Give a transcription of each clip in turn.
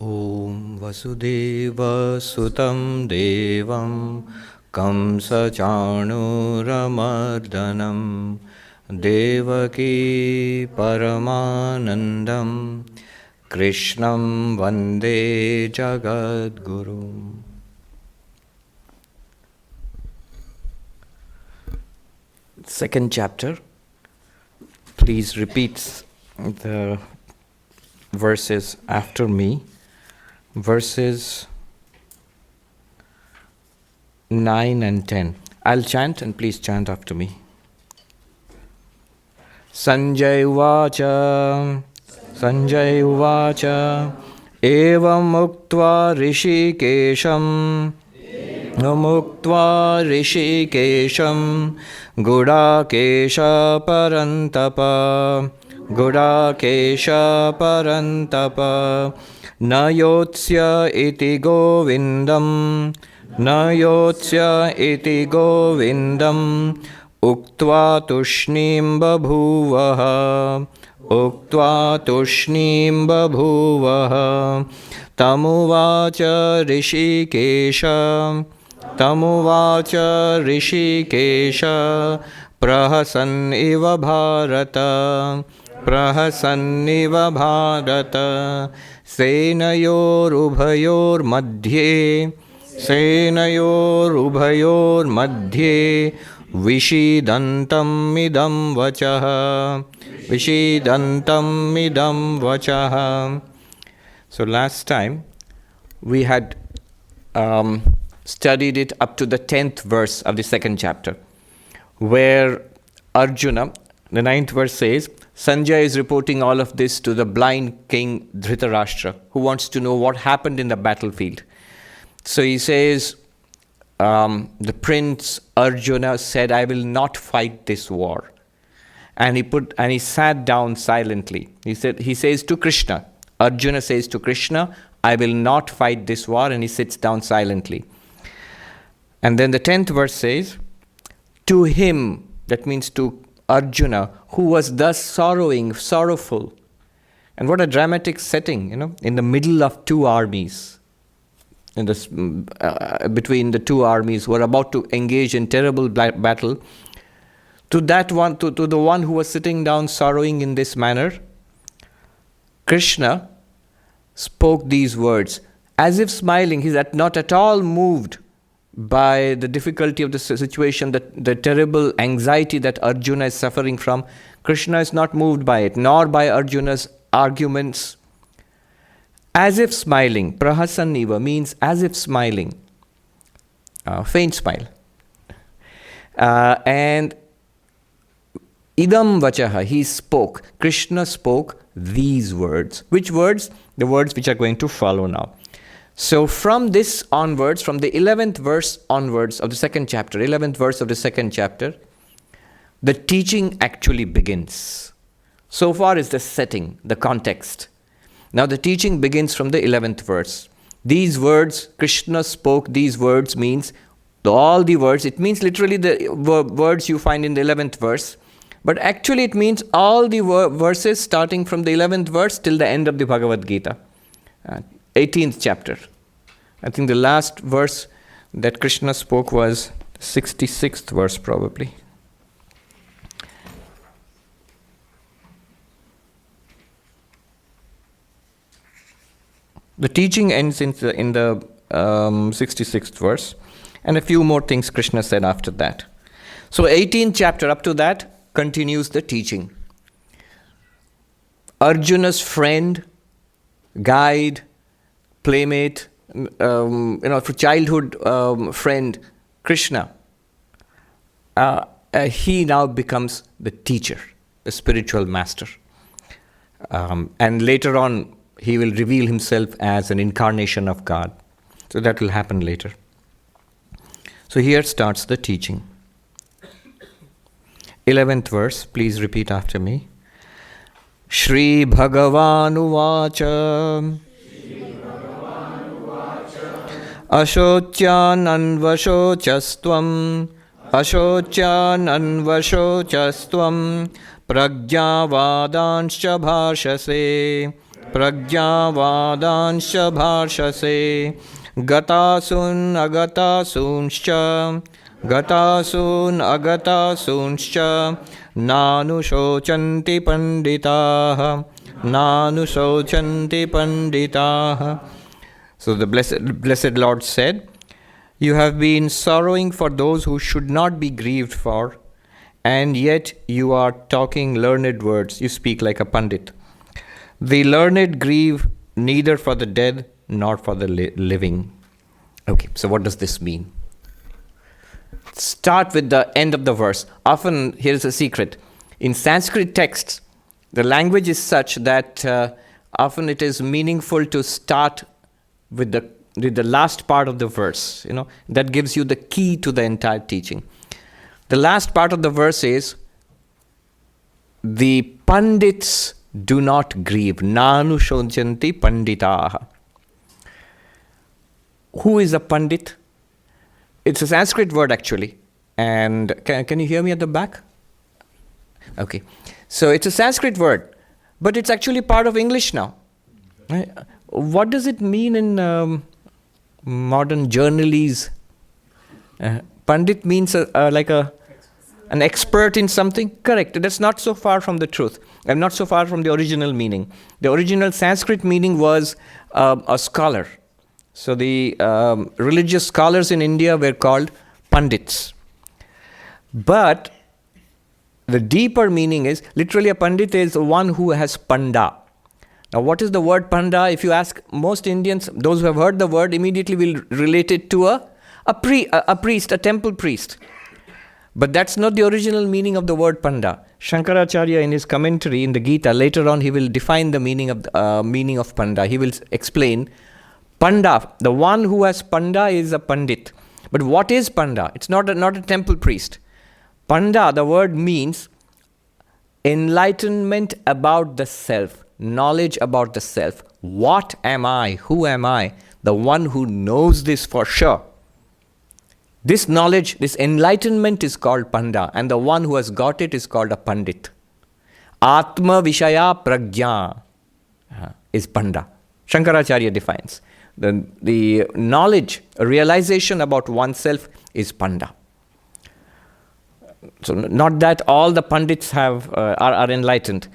Om Vasudeva Sutam Devam Kamsa Chanuramardanam Devaki Paramanandam Krishnam Vande Jagadguru. Second chapter. Please repeat the verses after me. Verses 9 and 10. I'll chant and please chant after me. Sanjay Uvacha Evam Muktva Rishikesham Gudakesha Parantapa Na yotsya iti govindam uktva tushnim babhuvaha tamuvacha rishikesha prahasan iva bharata Senayor madhye Vishidantam idam vachaha. So last time we had studied it up to the 10th verse of the second chapter, where Arjuna, the 9th verse says, Sanjay is reporting all of this to the blind king Dhritarashtra, who wants to know what happened in the battlefield. So he says, the prince Arjuna said, I will not fight this war. And he sat down silently. He says to Krishna, Arjuna says to Krishna, I will not fight this war, and he sits down silently. And then the 10th verse says, to him, that means to Arjuna, who was thus sorrowful. And what a dramatic setting, in the middle of two armies. Between the two armies who were about to engage in terrible battle. To that one, to the one who was sitting down sorrowing in this manner, Krishna spoke these words, as if smiling. He's not at all moved by the difficulty of the situation, the terrible anxiety that Arjuna is suffering from. Krishna is not moved by it, nor by Arjuna's arguments. As if smiling, prahasaniva means as if smiling, faint smile. And idam vachaha, he spoke. Krishna spoke these words. Which words? The words which are going to follow now. So from this onwards, from the 11th verse onwards of the second chapter, 11th verse of the second chapter, the teaching actually begins. So far is the setting, the context. Now the teaching begins from the 11th verse. These words, Krishna spoke these words means, all the words, it means literally the words you find in the 11th verse, but actually it means all the verses starting from the 11th verse till the end of the Bhagavad Gita. 18th chapter. I think the last verse that Krishna spoke was 66th verse probably. The teaching ends in the 66th verse, and a few more things Krishna said after that. So 18th chapter up to that continues the teaching. Arjuna's friend, guide, playmate, for childhood friend, Krishna, he now becomes the teacher, the spiritual master. And later on, he will reveal himself as an incarnation of God. So that will happen later. So here starts the teaching. 11th verse, please repeat after me. Shri Bhagavan Uvacha Ashocyan Anvashocastvam Prajnavadanshcha bhashase Pragyavadanshya bhashase gatasun agatasunshcha nanu shochanti panditaha. So the blessed Lord said, you have been sorrowing for those who should not be grieved for, and yet you are talking learned words. You speak like a pandit. The learned grieve neither for the dead nor for the living. Okay, so what does this mean? Start with the end of the verse. Often, here's a secret. In Sanskrit texts, the language is such that often it is meaningful to start with the last part of the verse. That gives you the key to the entire teaching. The last part of the verse is, the pandits do not grieve. Nanu shochanti panditaha. Who is a pandit? It's a Sanskrit word actually. And can you hear me at the back? Okay. So it's a Sanskrit word, but it's actually part of English now. Right? What does it mean in modern journalese? Pandit means like an expert in something. Correct. That's not so far from the truth. And not so far from the original meaning. The original Sanskrit meaning was a scholar. So the religious scholars in India were called pandits. But the deeper meaning is, literally a pandit is one who has panda. Now what is the word panda? If you ask most Indians, those who have heard the word immediately will relate it to a priest, a temple priest. But that's not the original meaning of the word panda. Shankaracharya in his commentary in the Gita, later on he will define the meaning of panda. He will explain, panda, the one who has panda is a pandit. But what is panda? It's not a temple priest. Panda, the word means enlightenment about the self, knowledge about the self. What am I? Who am I? The one who knows this for sure. This knowledge, this enlightenment is called panda, and the one who has got it is called a pandit. Atma Vishaya Prajna is panda. Shankaracharya defines. The knowledge, realization about oneself is panda. So not that all the pandits are enlightened.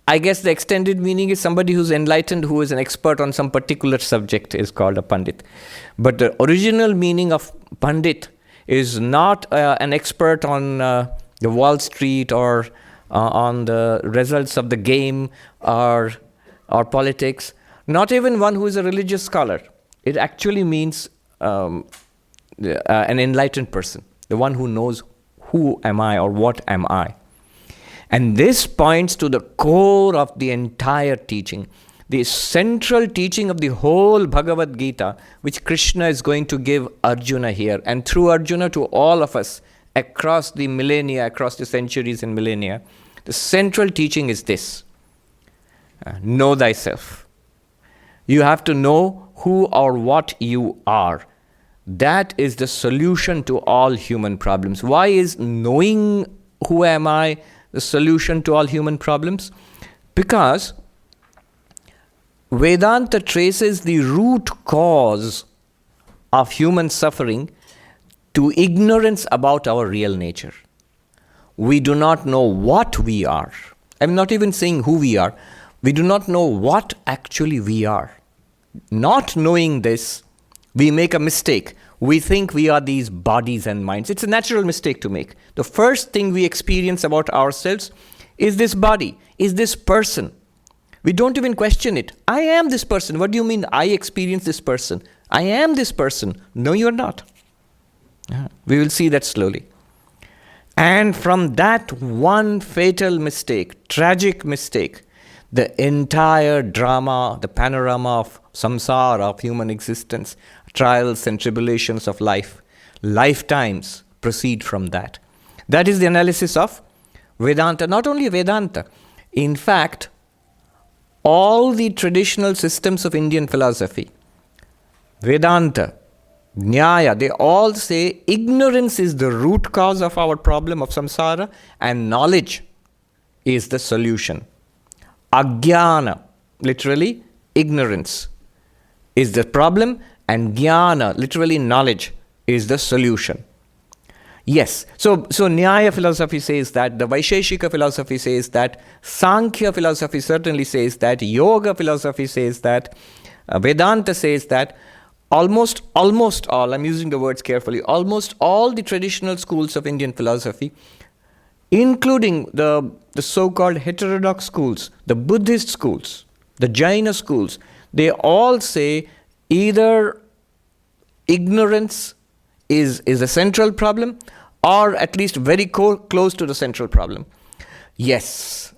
I guess the extended meaning is somebody who's enlightened, who is an expert on some particular subject is called a pandit. But the original meaning of pandit is not an expert on the Wall Street or on the results of the game or politics. Not even one who is a religious scholar. It actually means an enlightened person, the one who knows who am I or what am I. And this points to the core of the entire teaching, the central teaching of the whole Bhagavad Gita, which Krishna is going to give Arjuna here, and through Arjuna to all of us across the millennia, across the centuries and millennia. The central teaching is this: know thyself. You have to know who or what you are. That is the solution to all human problems. Why is knowing who am I the solution to all human problems? Because Vedanta traces the root cause of human suffering to ignorance about our real nature. We do not know what we are. I'm not even saying who we are. We do not know what actually we are. Not knowing this, we make a mistake. We think we are these bodies and minds. It's a natural mistake to make. The first thing we experience about ourselves is this body, is this person. We don't even question it. I am this person. What do you mean I experience this person? I am this person. No, you're not. We will see that slowly. And from that one fatal mistake, tragic mistake, the entire drama, the panorama of samsara, of human existence, trials and tribulations of life, lifetimes proceed from that. That is the analysis of Vedanta. Not only Vedanta, in fact, all the traditional systems of Indian philosophy, Vedanta, Nyaya, they all say ignorance is the root cause of our problem of samsara and knowledge is the solution. Ajnana, literally ignorance, is the problem, and jnana, literally knowledge, is the solution. Yes, so Nyaya philosophy says that, the Vaisheshika philosophy says that, Sankhya philosophy certainly says that, Yoga philosophy says that, Vedanta says that, almost all, I'm using the words carefully, almost all the traditional schools of Indian philosophy, including the so-called heterodox schools, the Buddhist schools, the Jaina schools, they all say either ignorance is a central problem, or at least very close to the central problem. Yes,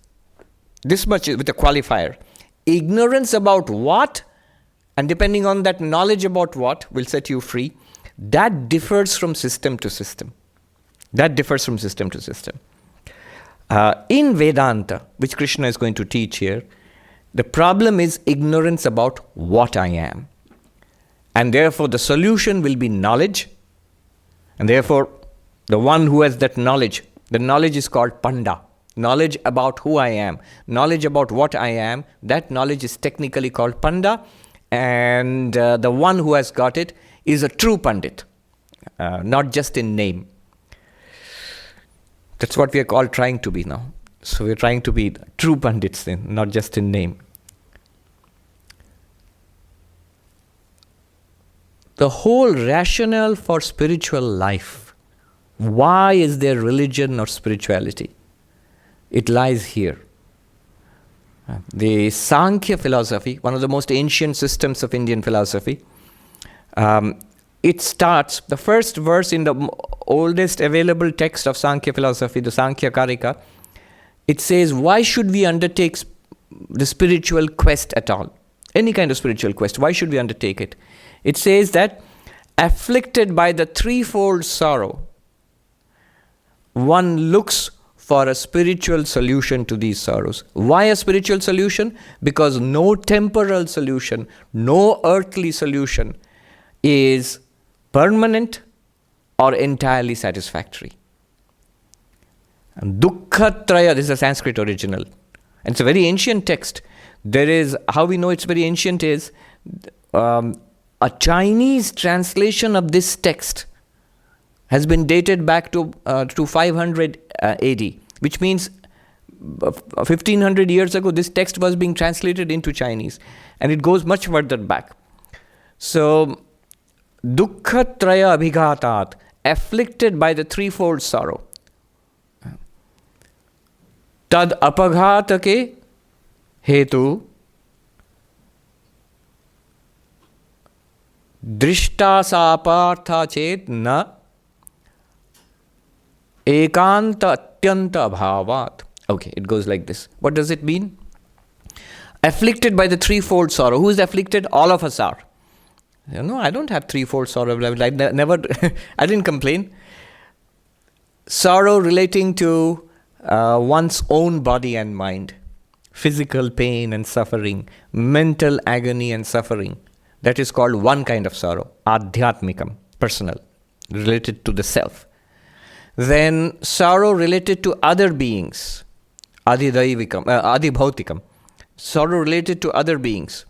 this much is with a qualifier. Ignorance about what, and depending on that knowledge about what, will set you free. That differs from system to system. That differs from system to system. In Vedanta, which Krishna is going to teach here, the problem is ignorance about what I am. And therefore the solution will be knowledge. And therefore the one who has that knowledge, the knowledge is called Panda. Knowledge about who I am, knowledge about what I am, that knowledge is technically called Panda. And the one who has got it is a true Pandit, not just in name. That's what we are called trying to be now. So we're trying to be true Pandits then, not just in name. The whole rationale for spiritual life, why is there religion or spirituality? It lies here. The Sankhya philosophy, one of the most ancient systems of Indian philosophy, it starts, the first verse in the oldest available text of Sankhya philosophy, the Sankhya Karika, it says, why should we undertake the spiritual quest at all? Any kind of spiritual quest, why should we undertake it? It says that, afflicted by the threefold sorrow, one looks for a spiritual solution to these sorrows. Why a spiritual solution? Because no temporal solution, no earthly solution is permanent or entirely satisfactory. And Dukkhatraya, this is a Sanskrit original. And it's a very ancient text. There is, how we know it's very ancient is, a Chinese translation of this text has been dated back to 500 AD, which means 1500 years ago, this text was being translated into Chinese. And it goes much further back. So, Dukkhatraya abhigatat, afflicted by the threefold sorrow. Tad apaghatake hetu drishta sapartha chet na ekanta atyanta bhavat. Okay, it goes like this. What does it mean? Afflicted by the threefold sorrow. Who is afflicted? All of us are. You know, I don't have threefold sorrow. I never, I didn't complain. Sorrow relating to one's own body and mind. Physical pain and suffering. Mental agony and suffering. That is called one kind of sorrow. Adhyatmikam, personal, related to the self. Then sorrow related to other beings. Adibhautikam. Sorrow related to other beings.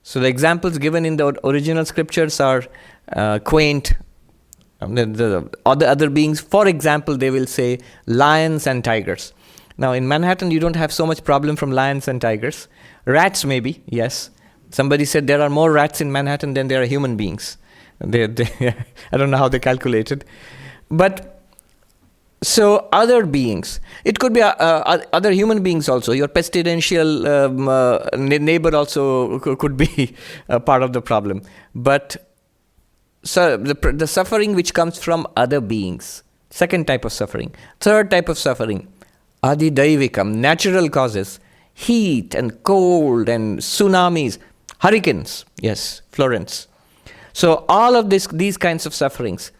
So the examples given in the original scriptures are quaint. The other beings, for example, they will say lions and tigers. Now in Manhattan, you don't have so much problem from lions and tigers. Rats maybe, yes. Somebody said there are more rats in Manhattan than there are human beings. I don't know how they calculated. But so other beings, it could be other human beings also. Your pestilential neighbor also could be a part of the problem. But so the suffering which comes from other beings, second type of suffering. Third type of suffering, adidaivikam, natural causes, heat and cold and tsunamis, hurricanes, yes, Florence. So all of these kinds of sufferings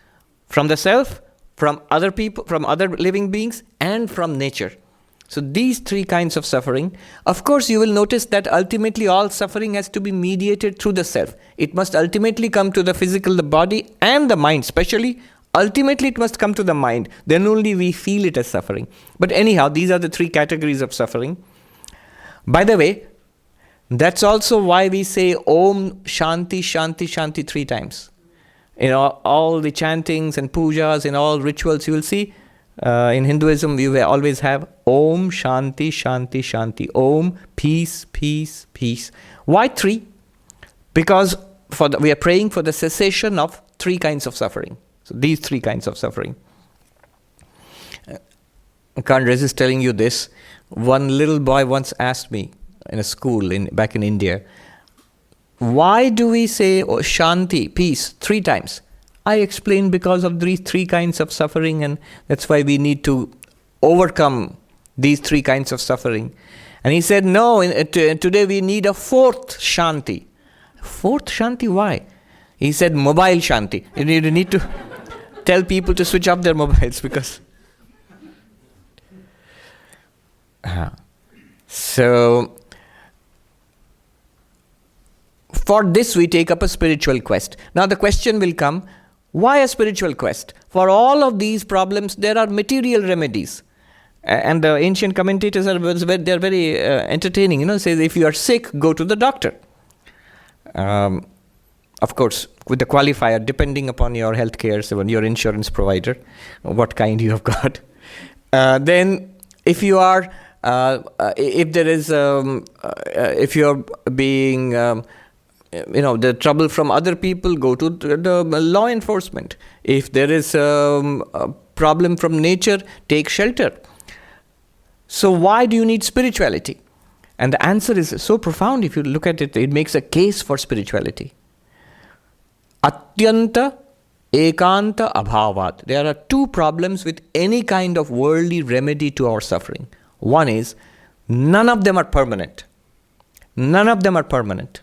from the self, from other people, from other living beings, and from nature. So these three kinds of suffering, of course you will notice that ultimately all suffering has to be mediated through the self. It must ultimately come to the physical, the body, and the mind especially. Ultimately it must come to the mind. Then only we feel it as suffering. But anyhow, these are the three categories of suffering. By the way, That's also why we say Om Shanti Shanti Shanti 3 times. In all the chantings and pujas, in all rituals, you will see in Hinduism we will always have Om Shanti Shanti Shanti. Om, peace, peace, peace. Why 3? Because we are praying for the cessation of 3 kinds of suffering. So these 3 kinds of suffering. I can't resist telling you this. One little boy once asked me in a school back in India, why do we say Shanti, peace, 3 times? I explained because of these 3 kinds of suffering, and that's why we need to overcome these 3 kinds of suffering. And he said, no, today we need a 4th Shanti. 4th Shanti, why? He said, mobile Shanti. You need to tell people to switch off their mobiles because... So, for this we take up a spiritual quest. Now the question will come, why a spiritual quest? For all of these problems, there are material remedies. And the ancient commentators are very entertaining. Says if you are sick, go to the doctor. Of course, with the qualifier, depending upon your healthcare, so your insurance provider, what kind you have got. Then, if you are, if there is, if you are being, the trouble from other people, go to the law enforcement. If there is a problem from nature, take shelter. So why do you need spirituality? And the answer is so profound. If you look at it, it makes a case for spirituality. Atyanta ekanta abhavat. There are 2 problems with any kind of worldly remedy to our suffering. One is, none of them are permanent. None of them are permanent.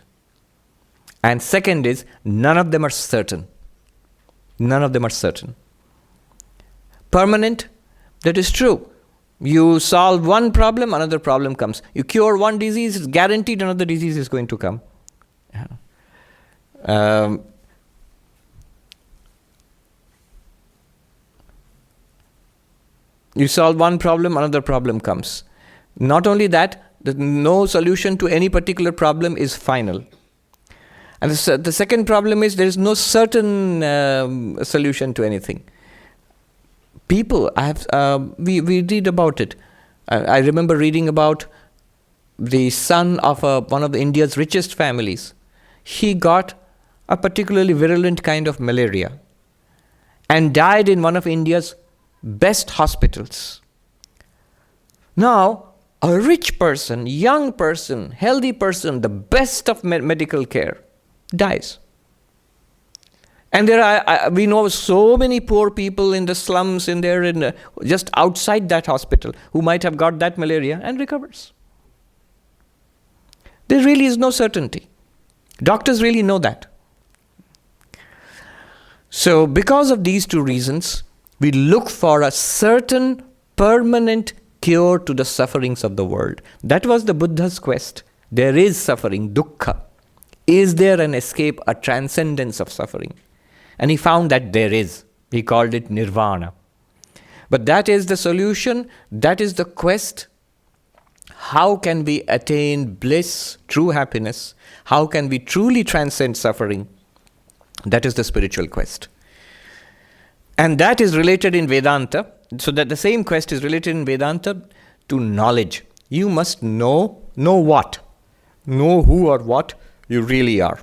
And second is, none of them are certain. None of them are certain. Permanent, that is true. You solve one problem, another problem comes. You cure one disease, it's guaranteed another disease is going to come. You solve one problem, another problem comes. Not only that, no solution to any particular problem is final. And the second problem is there is no certain solution to anything. People, we read about it. I remember reading about the son of one of India's richest families. He got a particularly virulent kind of malaria and died in one of India's best hospitals. Now, a rich person, young person, healthy person, the best of medical care, dies. And we know so many poor people in the slums, just outside that hospital, who might have got that malaria and recovers. There really is no certainty. Doctors really know that. So, because of these 2 reasons, we look for a certain permanent cure to the sufferings of the world. That was the Buddha's quest. There is suffering, dukkha. Is there an escape, a transcendence of suffering? And he found that there is. He called it nirvana. But that is the solution. That is the quest. How can we attain bliss, true happiness? How can we truly transcend suffering? That is the spiritual quest. And that is related in Vedanta. So that the same quest is related in Vedanta to knowledge. You must know what? Know who or what you really are.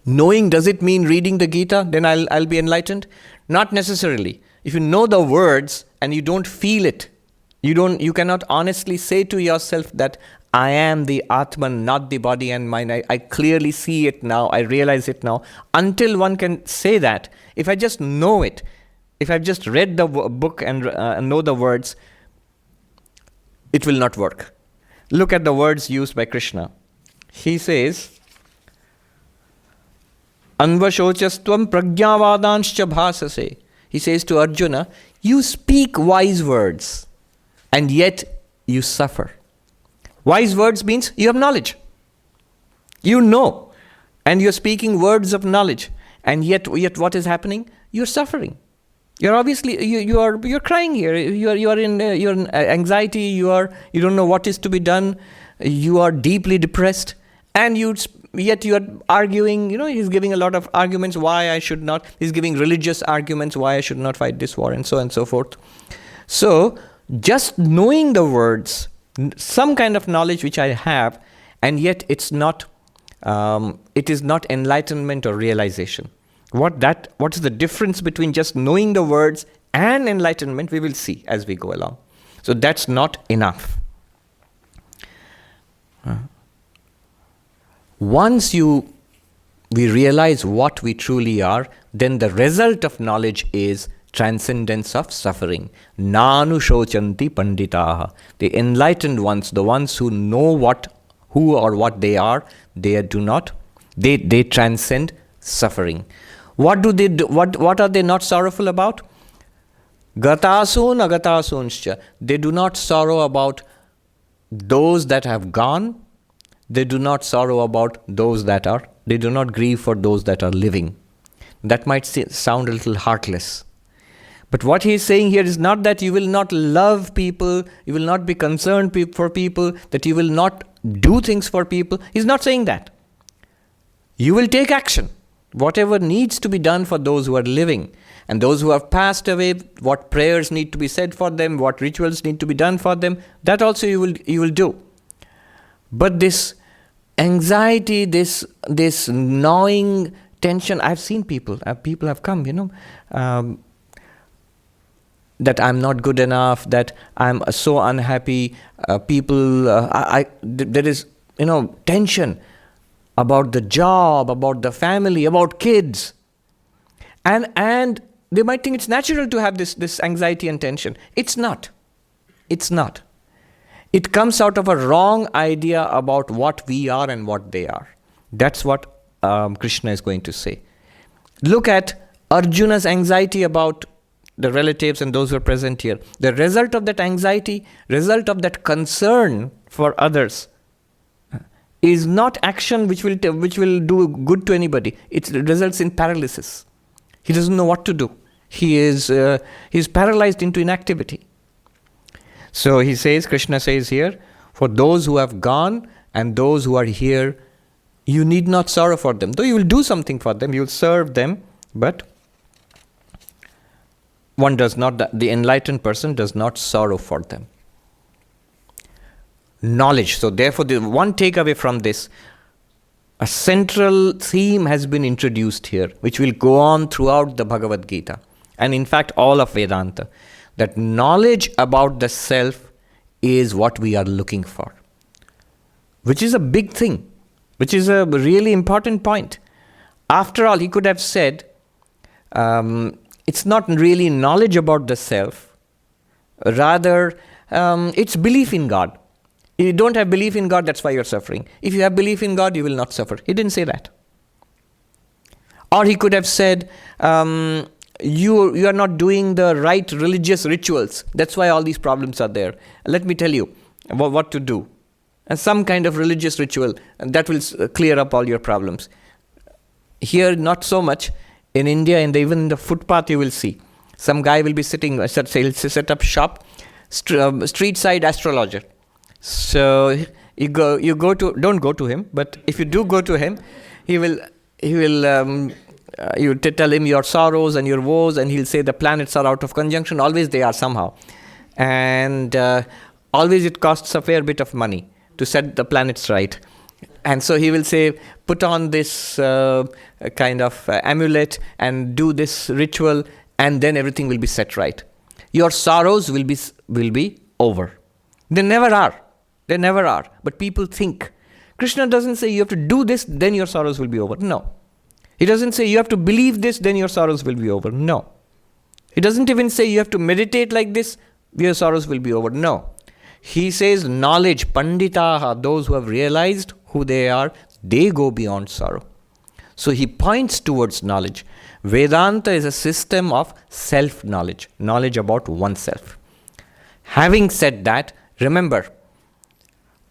Knowing, does it mean reading the Gita? Then I'll be enlightened? Not necessarily. If you know the words and you don't feel it, you cannot honestly say to yourself that I am the Atman, not the body and mind. I clearly see it now. I realize it now. Until one can say that, if I just know it, if I've just read the book and know the words, it will not work. Look at the words used by Krishna. He says, Anvashochastvam pragyavadanscha bhasase. He says to Arjuna, you speak wise words and yet you suffer. Wise words means you have knowledge. You know. And you're speaking words of knowledge. And yet what is happening? You're suffering. You're obviously, you're crying here. You're in anxiety. You don't know what is to be done. you are deeply depressed, and yet you are arguing, he's giving a lot of arguments why I should not, he's giving religious arguments why I should not fight this war, and so on and so forth. So, just knowing the words, some kind of knowledge which I have, and yet it is not enlightenment or realization. What is the difference between just knowing the words and enlightenment, we will see as we go along. So that's not enough. Once we realize what we truly are, then the result of knowledge is transcendence of suffering. Nanu shochanti panditaha. The enlightened ones, the ones who know who or what they are, they transcend suffering. What do they do? What are they not sorrowful about? Gatasun agatasunscha. They do not sorrow about those that have gone. They do not sorrow about those they do not grieve for those that are living. That might sound a little heartless. But what he is saying here is not that you will not love people, you will not be concerned for people, that you will not do things for people. He's not saying that. You will take action. Whatever needs to be done for those who are living, and those who have passed away, what prayers need to be said for them, what rituals need to be done for them, that also you will do. But this anxiety, this gnawing tension, I've seen people have come, that I'm not good enough, that I'm so unhappy. There is, tension about the job, about the family, about kids. And they might think it's natural to have this anxiety and tension. It's not. It's not. It comes out of a wrong idea about what we are and what they are. That's what Krishna is going to say. Look at Arjuna's anxiety about the relatives and those who are present here. The result of that anxiety, result of that concern for others, is not action which will do good to anybody. It results in paralysis. He doesn't know what to do. He's paralyzed into inactivity. So Krishna says here, for those who have gone and those who are here, you need not sorrow for them. Though you will do something for them, you will serve them, but the enlightened person does not sorrow for them. Knowledge. So therefore, the one takeaway from this, a central theme has been introduced here, which will go on throughout the Bhagavad Gita, and in fact all of Vedanta, that knowledge about the self is what we are looking for, which is a big thing, which is a really important point. After all, he could have said, it's not really knowledge about the self, rather it's belief in God. If you don't have belief in God, that's why you're suffering. If you have belief in God, you will not suffer. He didn't say that. Or he could have said, you are not doing the right religious rituals. That's why all these problems are there. Let me tell you what to do. Some kind of religious ritual, and that will clear up all your problems. Here, not so much. In India, even in the footpath, you will see. Some guy will be sitting, he'll set up shop, street side astrologer. So don't go to him, but if you do go to him, you tell him your sorrows and your woes, and he'll say the planets are out of conjunction. Always they are somehow. And always it costs a fair bit of money to set the planets right. And so he will say, put on this kind of amulet and do this ritual, and then everything will be set right. Your sorrows will be over. They never are. They never are. But people think. Krishna doesn't say you have to do this, then your sorrows will be over. No. He doesn't say you have to believe this, then your sorrows will be over. No. He doesn't even say you have to meditate like this, your sorrows will be over. No. He says knowledge, panditaha, those who have realized who they are, they go beyond sorrow. So he points towards knowledge. Vedanta is a system of self-knowledge, knowledge about oneself. Having said that, remember,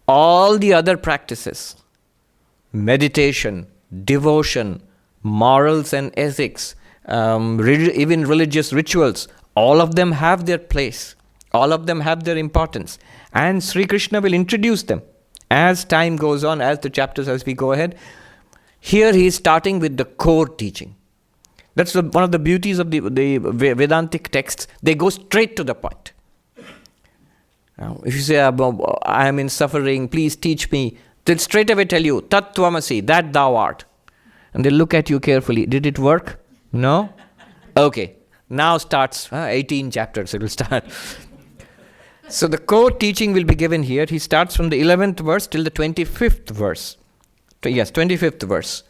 all the other practices, meditation, devotion, morals and ethics, even religious rituals, all of them have their place. All of them have their importance. And Sri Krishna will introduce them As time goes on, as the chapters, as we go ahead, here he is starting with the core teaching. That's one of the beauties of the Vedantic texts. They go straight to the point. Now, if you say, I am in suffering, please teach me, they'll straight away tell you, Tat Tvamasi, that thou art. And they look at you carefully. Did it work? No? Okay. Now starts 18 chapters. It will start. So the core teaching will be given here. He starts from the 11th verse till the 25th verse. Yes, 25th verse.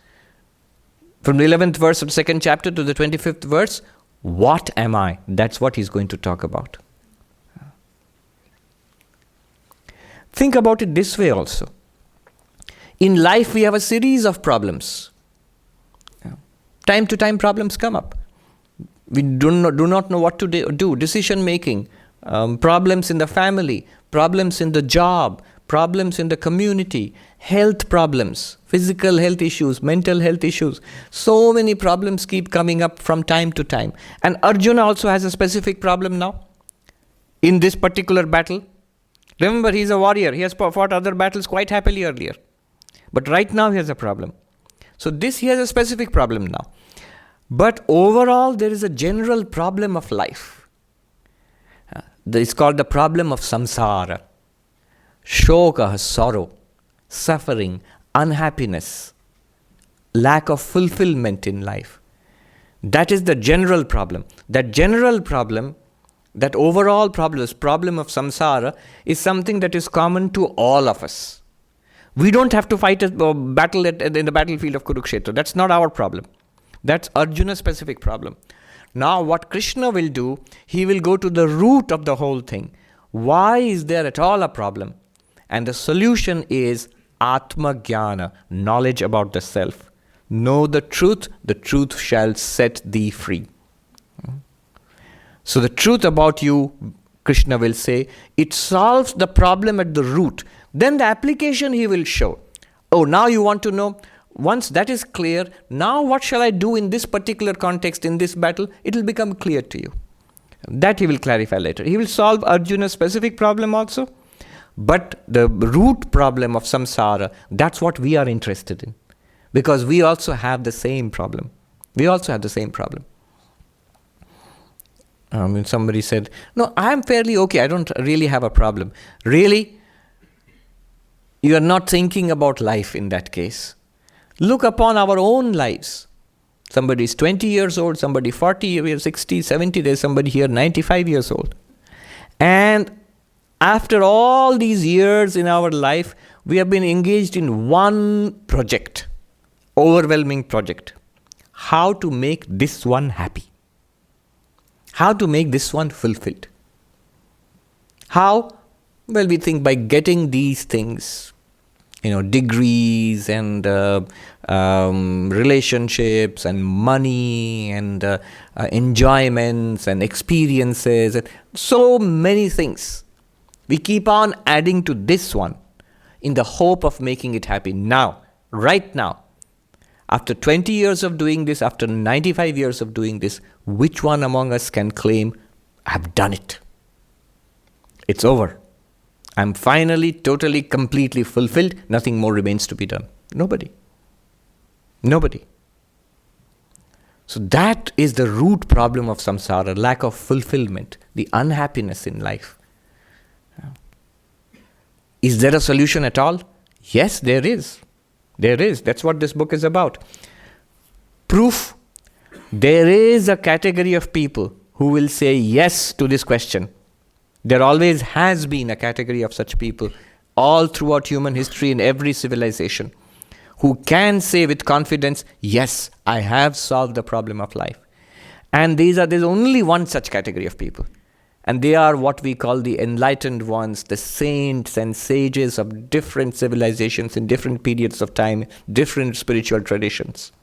From the 11th verse of the second chapter to the 25th verse, what am I? That's what he's going to talk about. Think about it this way also. In life, we have a series of problems. Time to time, problems come up. We do not know what to do. Decision making, problems in the family, problems in the job, problems in the community, health problems, physical health issues, mental health issues. So many problems keep coming up from time to time. And Arjuna also has a specific problem now in this particular battle. Remember, he's a warrior. He has fought other battles quite happily earlier. But right now he has a problem. So he has a specific problem now. But overall, there is a general problem of life. It's called the problem of samsara. Shoka, sorrow, suffering, unhappiness, lack of fulfillment in life. That is the general problem. That general problem, that overall problem of samsara, is something that is common to all of us. We don't have to fight a battle in the battlefield of Kurukshetra. That's not our problem. That's Arjuna's specific problem. Now what Krishna will do, he will go to the root of the whole thing. Why is there at all a problem? And the solution is Atma Jnana, knowledge about the self. Know the truth shall set thee free. So the truth about you, Krishna will say, it solves the problem at the root. Then the application he will show. Oh, now you want to know, once that is clear, now what shall I do in this particular context, in this battle? It will become clear to you. That he will clarify later. He will solve Arjuna's specific problem also. But the root problem of samsara, that's what we are interested in. Because we also have the same problem. Somebody said, no, I am fairly okay. I don't really have a problem. Really? You are not thinking about life in that case. Look upon our own lives. Somebody is 20 years old, somebody 40 years, 60, 70, there's somebody here 95 years old. And after all these years in our life, we have been engaged in one project, overwhelming project. How to make this one happy. How to make this one fulfilled. How? Well, we think by getting these things, degrees and relationships and money and enjoyments and experiences and so many things. We keep on adding to this one in the hope of making it happy now, right now. After 20 years of doing this, after 95 years of doing this, which one among us can claim, I've done it? It's over. I'm finally, totally, completely fulfilled. Nothing more remains to be done. Nobody. So that is the root problem of samsara, lack of fulfillment, the unhappiness in life. Is there a solution at all? Yes, there is. There is. That's what this book is about. Proof. There is a category of people who will say yes to this question. There always has been a category of such people all throughout human history in every civilization who can say with confidence, yes, I have solved the problem of life. And there's only one such category of people. And they are what we call the enlightened ones, the saints and sages of different civilizations in different periods of time, different spiritual traditions.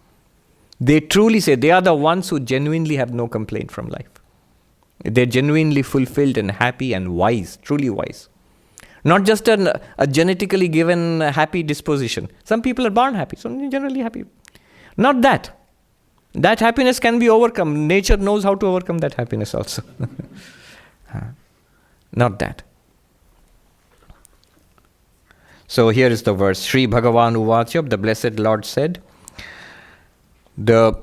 They truly say they are the ones who genuinely have no complaint from life. They're genuinely fulfilled and happy and wise, truly wise. Not just a genetically given happy disposition. Some people are born happy, some generally happy. Not that. That happiness can be overcome. Nature knows how to overcome that happiness also. Not that. So here is the verse. Sri Bhagavan Uvacha, the Blessed Lord said, the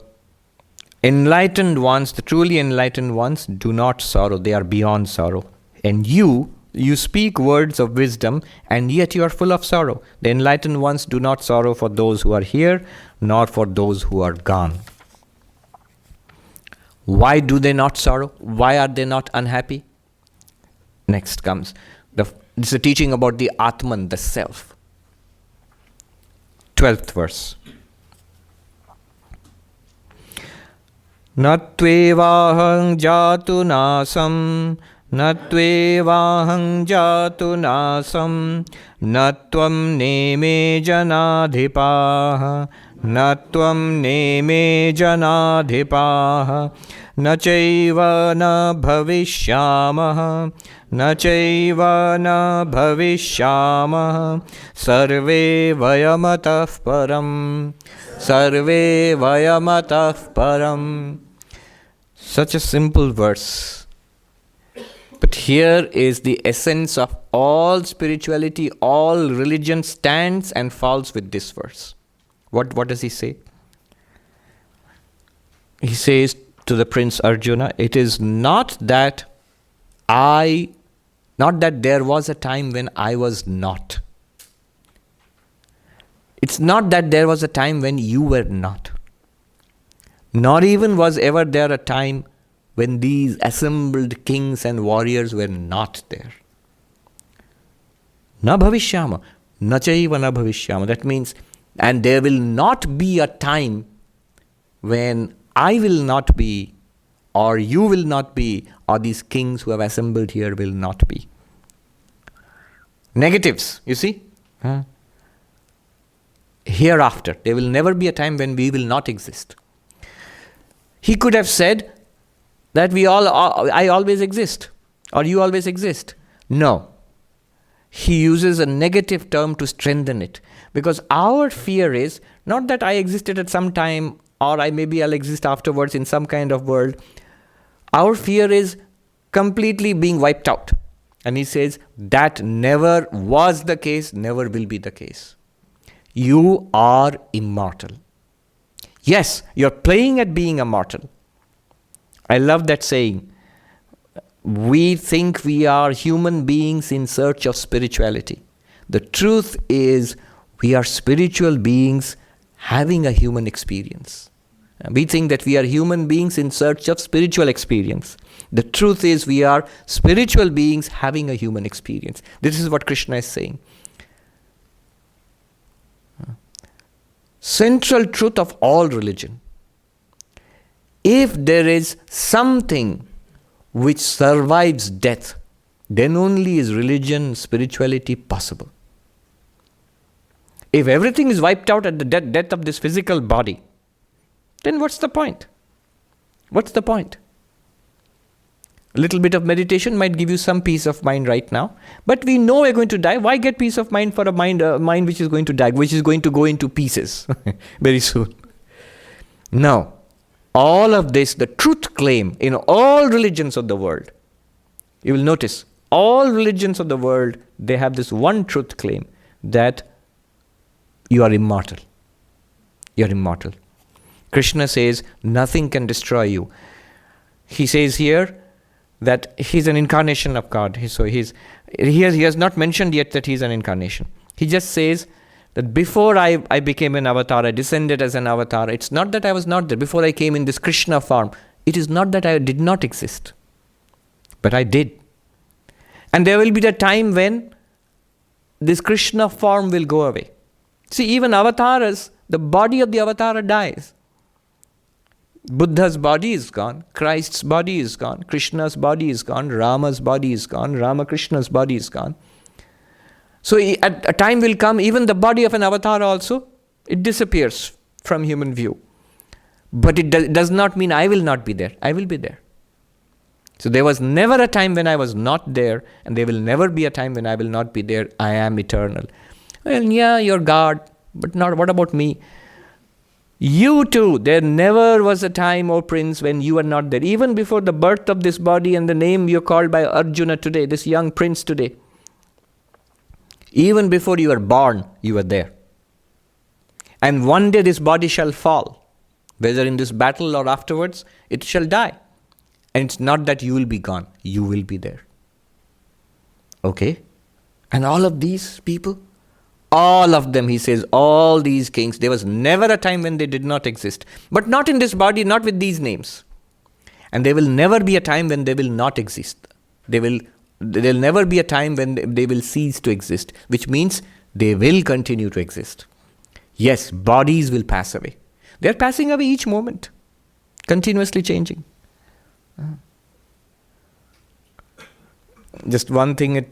enlightened ones, the truly enlightened ones, do not sorrow. They are beyond sorrow. And you speak words of wisdom, and yet you are full of sorrow. The enlightened ones do not sorrow for those who are here, nor for those who are gone. Why do they not sorrow? Why are they not unhappy? Next comes, this is a teaching about the Atman, the self. 12th verse. Natvevahang jatu nasam, natvevahang jatu nasam, natvam neme janadhipaha, natvam neme janadhipaha, nachaiva na bhavishyamaha, nachaiva na bhavishyamaha, sarve vayamatah param, sarve vayamatah param. Such a simple verse. But here is the essence of all spirituality, all religion stands and falls with this verse. What does he say? He says to the Prince Arjuna, it is not that there was a time when I was not. It's not that there was a time when you were not. Nor even was ever there a time when these assembled kings and warriors were not there. Na bhavishyama, na chaiva na bhavishyama. That means, and there will not be a time when I will not be, or you will not be, or these kings who have assembled here will not be. Negatives, you see? Hereafter, there will never be a time when we will not exist. He could have said that I always exist, or you always exist. No. He uses a negative term to strengthen it. Because our fear is not that I existed at some time, or I'll exist afterwards in some kind of world. Our fear is completely being wiped out. And he says that never was the case, never will be the case. You are immortal. Yes, you're playing at being immortal. I love that saying. We think we are human beings in search of spirituality. The truth is, we are spiritual beings having a human experience. We think that we are human beings in search of spiritual experience. The truth is, we are spiritual beings having a human experience. This is what Krishna is saying. Central truth of all religion. If there is something which survives death, then only is religion, spirituality possible. If everything is wiped out at the death of this physical body, then what's the point? What's the point? A little bit of meditation might give you some peace of mind right now, but we know we're going to die. Why get peace of mind for a mind which is going to die, which is going to go into pieces very soon? No. All of this, the truth claim in all religions of the world, you will notice, all religions of the world, they have this one truth claim, that you are immortal. You are immortal. Krishna says, nothing can destroy you. He says here that he's an incarnation of God. So he has not mentioned yet that he's an incarnation. He just says that before I became an avatar, I descended as an avatar. It's not that I was not there. Before I came in this Krishna form, it is not that I did not exist, but I did. And there will be the time when this Krishna form will go away. See, even avatars, the body of the avatar dies. Buddha's body is gone, Christ's body is gone, Krishna's body is gone, Rama's body is gone, Ramakrishna's body is gone. So at a time will come, even the body of an avatar also, it disappears from human view. But it does not mean I will not be there. I will be there. So there was never a time when I was not there, and there will never be a time when I will not be there. I am eternal. Well, yeah, you're God, but not. What about me? You too, there never was a time, O Prince, when you were not there. Even before the birth of this body and the name you're called by Arjuna today, this young prince today. Even before you were born, you were there. And one day this body shall fall. Whether in this battle or afterwards, it shall die. And it's not that you will be gone. You will be there. Okay? And all of these people, all of them, he says, all these kings, there was never a time when they did not exist. But not in this body, not with these names. And there will never be a time when they will not exist. There'll never be a time when they will cease to exist, which means they will continue to exist. Yes, bodies will pass away. They're passing away each moment, continuously changing. Just one thing,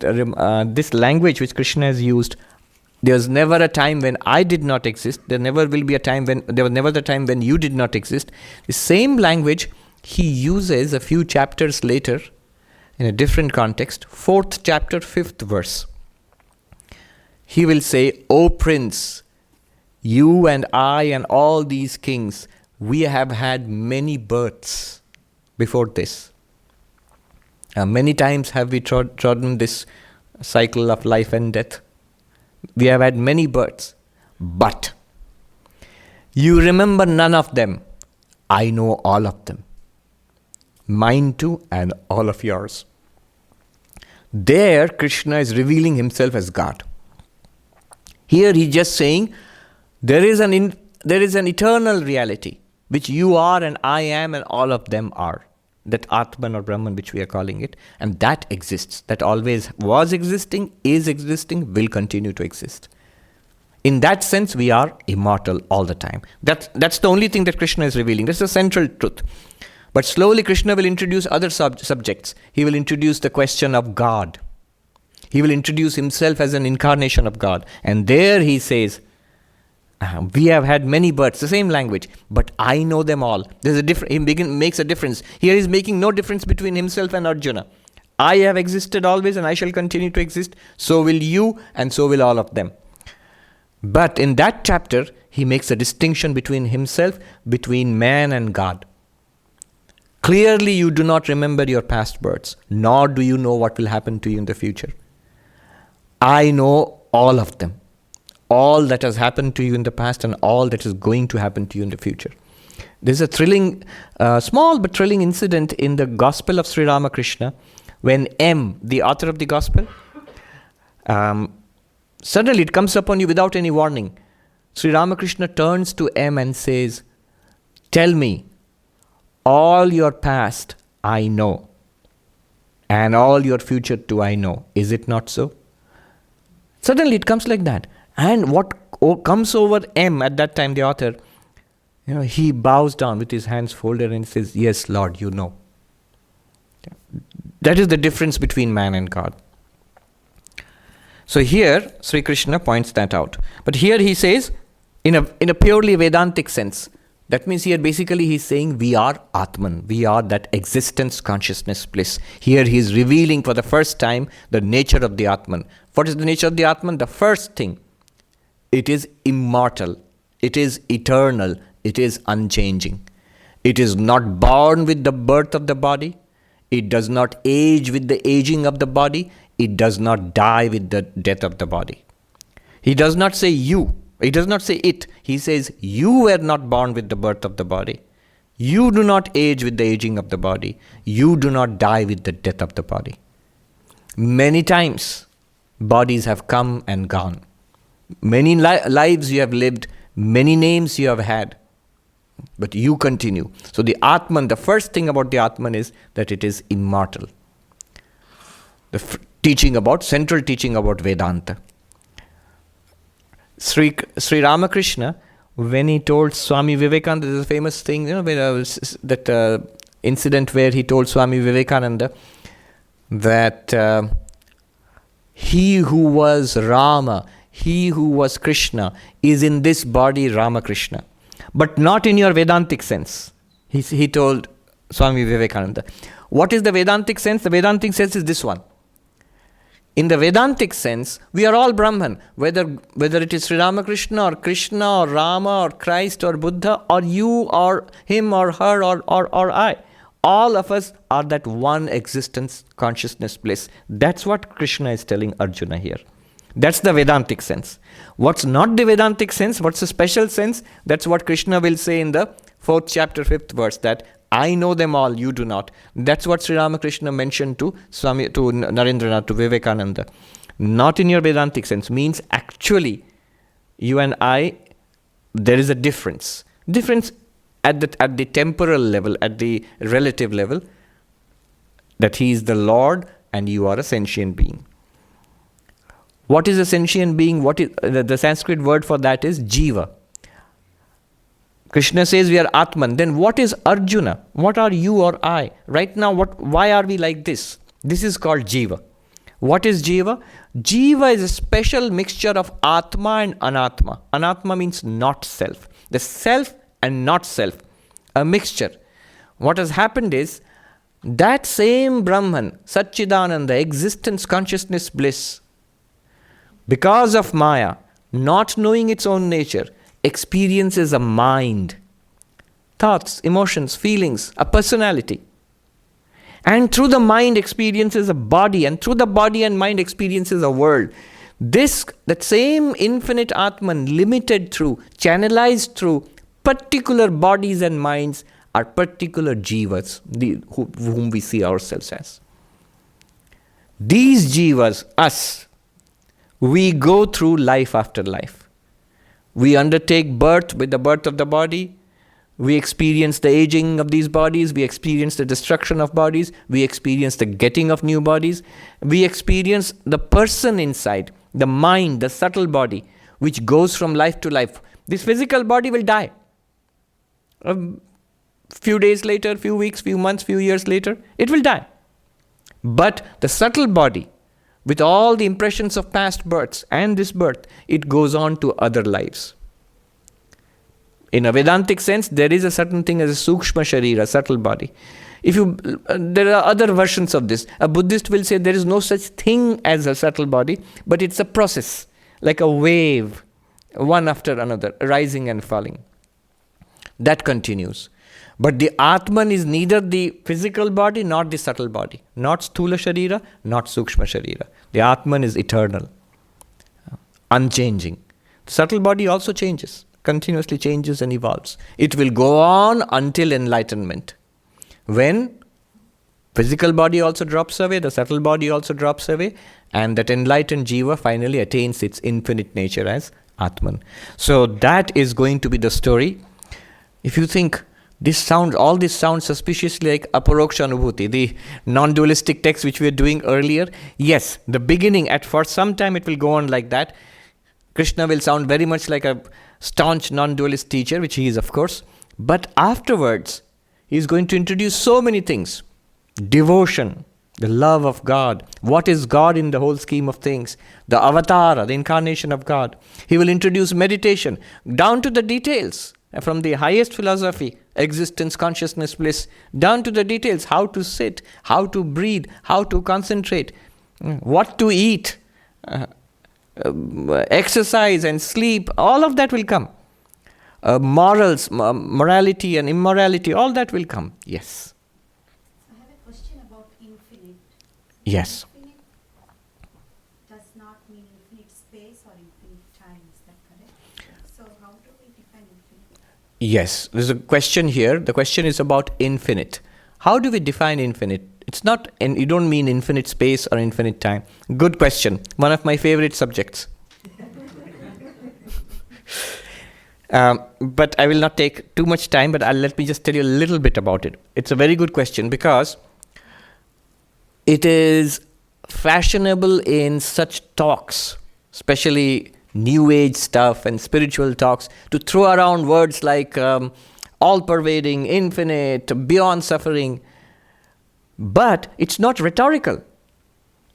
this language which Krishna has used, there's never a time when I did not exist. There never will be a time when, there was never the time when you did not exist. The same language he uses a few chapters later in a different context. 4th chapter, 5th verse. He will say, O Prince, you and I and all these kings, we have had many births before this. Many times have we trodden this cycle of life and death. We have had many births. But you remember none of them. I know all of them. Mine too and all of yours. There, Krishna is revealing himself as God. Here he's just saying, there is an eternal reality, which you are and I am and all of them are. That Atman or Brahman, which we are calling it, and that exists. That always was existing, is existing, will continue to exist. In that sense, we are immortal all the time. That's the only thing that Krishna is revealing. That's the central truth. But slowly Krishna will introduce other subjects. He will introduce the question of God. He will introduce himself as an incarnation of God. And there he says, we have had many births, the same language, but I know them all. There's a difference. He makes a difference. Here he's making no difference between himself and Arjuna. I have existed always and I shall continue to exist. So will you and so will all of them. But in that chapter, he makes a distinction between himself, between man and God. Clearly, you do not remember your past births, nor do you know what will happen to you in the future. I know all of them. All that has happened to you in the past and all that is going to happen to you in the future. There's a thrilling, small but thrilling incident in the Gospel of Sri Ramakrishna when M, the author of the Gospel, suddenly it comes upon you without any warning. Sri Ramakrishna turns to M and says, tell me, all your past I know and all your future too I know. Is it not so? Suddenly it comes like that. And what comes over M at that time, the author, he bows down with his hands folded and says, yes, Lord, you know. That is the difference between man and God. So here, Sri Krishna points that out. But here he says, in a purely Vedantic sense, that means here basically he's saying we are Atman. We are that existence, consciousness, bliss. Here he is revealing for the first time the nature of the Atman. What is the nature of the Atman? The first thing. It is immortal, it is eternal, it is unchanging. It is not born with the birth of the body, it does not age with the aging of the body, it does not die with the death of the body. He does not say you, he does not say it, he says you were not born with the birth of the body. You do not age with the aging of the body, you do not die with the death of the body. Many times, bodies have come and gone. Many lives you have lived, many names you have had, but you continue. So the Atman, the first thing about the Atman is that it is immortal. The central teaching about Vedanta. Sri Ramakrishna, when he told Swami Vivekananda, there's a famous thing, that incident where he told Swami Vivekananda that he who was Rama, he who was Krishna, is in this body Ramakrishna, but not in your Vedantic sense. He told Swami Vivekananda. What is the Vedantic sense? The Vedantic sense is this one. In the Vedantic sense, we are all Brahman, whether it is Sri Ramakrishna or Krishna or Rama or Christ or Buddha or you or him or her or I. All of us are that one existence, consciousness, bliss. That's what Krishna is telling Arjuna here. That's the Vedantic sense. What's not the Vedantic sense, what's the special sense, that's what Krishna will say in the 4th chapter, 5th verse, that I know them all, you do not. That's what Sri Ramakrishna mentioned to Narendranath, to Vivekananda. Not in your Vedantic sense, means actually, you and I, there is a difference. Difference at the temporal level, at the relative level, that he is the Lord and you are a sentient being. What is a sentient being? What is the Sanskrit word for that is Jeeva. Krishna says we are Atman. Then what is Arjuna? What are you or I? Right now, why are we like this? This is called Jeeva. What is Jeeva? Jeeva is a special mixture of Atma and Anatma. Anatma means not self. The self and not self. A mixture. What has happened is, that same Brahman, Satchidananda, existence, consciousness, bliss, because of Maya, not knowing its own nature, experiences a mind, thoughts, emotions, feelings, a personality. And through the mind experiences a body, and through the body and mind experiences a world. That same infinite Atman, limited through, channelized through particular bodies and minds, are particular jivas, whom we see ourselves as. These jivas, us, we go through life after life. We undertake birth with the birth of the body. We experience the aging of these bodies. We experience the destruction of bodies. We experience the getting of new bodies. We experience the person inside, the mind, the subtle body, which goes from life to life. This physical body will die. A few days later, few weeks, few months, few years later, it will die. But the subtle body, with all the impressions of past births and this birth, it goes on to other lives. In a Vedantic sense, there is a certain thing as a Sukshma Sharira, subtle body. There are other versions of this. A Buddhist will say there is no such thing as a subtle body, but it's a process, like a wave, one after another, rising and falling. That continues. But the Atman is neither the physical body nor the subtle body. Not Sthula Sharira, not Sukshma Sharira. The Atman is eternal, unchanging. The subtle body also changes, continuously changes and evolves. It will go on until enlightenment. When physical body also drops away, the subtle body also drops away, and that enlightened Jiva finally attains its infinite nature as Atman. So that is going to be the story. If you think, all this sounds suspiciously like Aparoksha Anubhuti, the non-dualistic text which we were doing earlier. Yes, the beginning, for some time it will go on like that. Krishna will sound very much like a staunch non-dualist teacher, which he is of course. But afterwards, he is going to introduce so many things. Devotion, the love of God. What is God in the whole scheme of things? The avatara, the incarnation of God. He will introduce meditation, down to the details. From the highest philosophy, existence, consciousness, bliss, down to the details, how to sit, how to breathe, how to concentrate, what to eat, exercise and sleep, all of that will come. Morals, morality and immorality, all that will come. Yes. I have a question about infinite. Yes. Infinite does not mean infinite space or infinite time, is that correct? So how do we define infinite? Yes, there's a question here. The question is about infinite. How do we define infinite? It's not, and you don't mean infinite space or infinite time. Good question. One of my favorite subjects. But I will not take too much time, but let me just tell you a little bit about it. It's a very good question because it is fashionable in such talks, especially New Age stuff and spiritual talks, to throw around words like all-pervading, infinite, beyond suffering. But it's not rhetorical.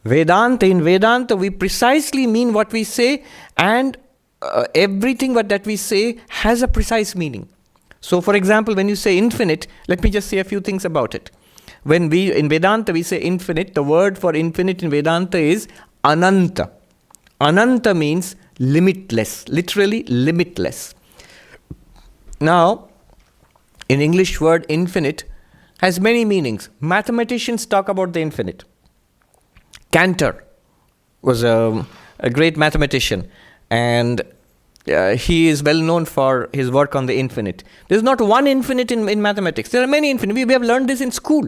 In Vedanta, we precisely mean what we say, and everything that we say has a precise meaning. So, for example, when you say infinite, let me just say a few things about it. When in Vedanta we say infinite, the word for infinite in Vedanta is ananta. Ananta means limitless, literally limitless. Now, in English word infinite has many meanings. Mathematicians talk about the infinite. Cantor was a a great mathematician, and he is well known for his work on the infinite. There's not one infinite in mathematics. There are many infinite. We have learned this in school.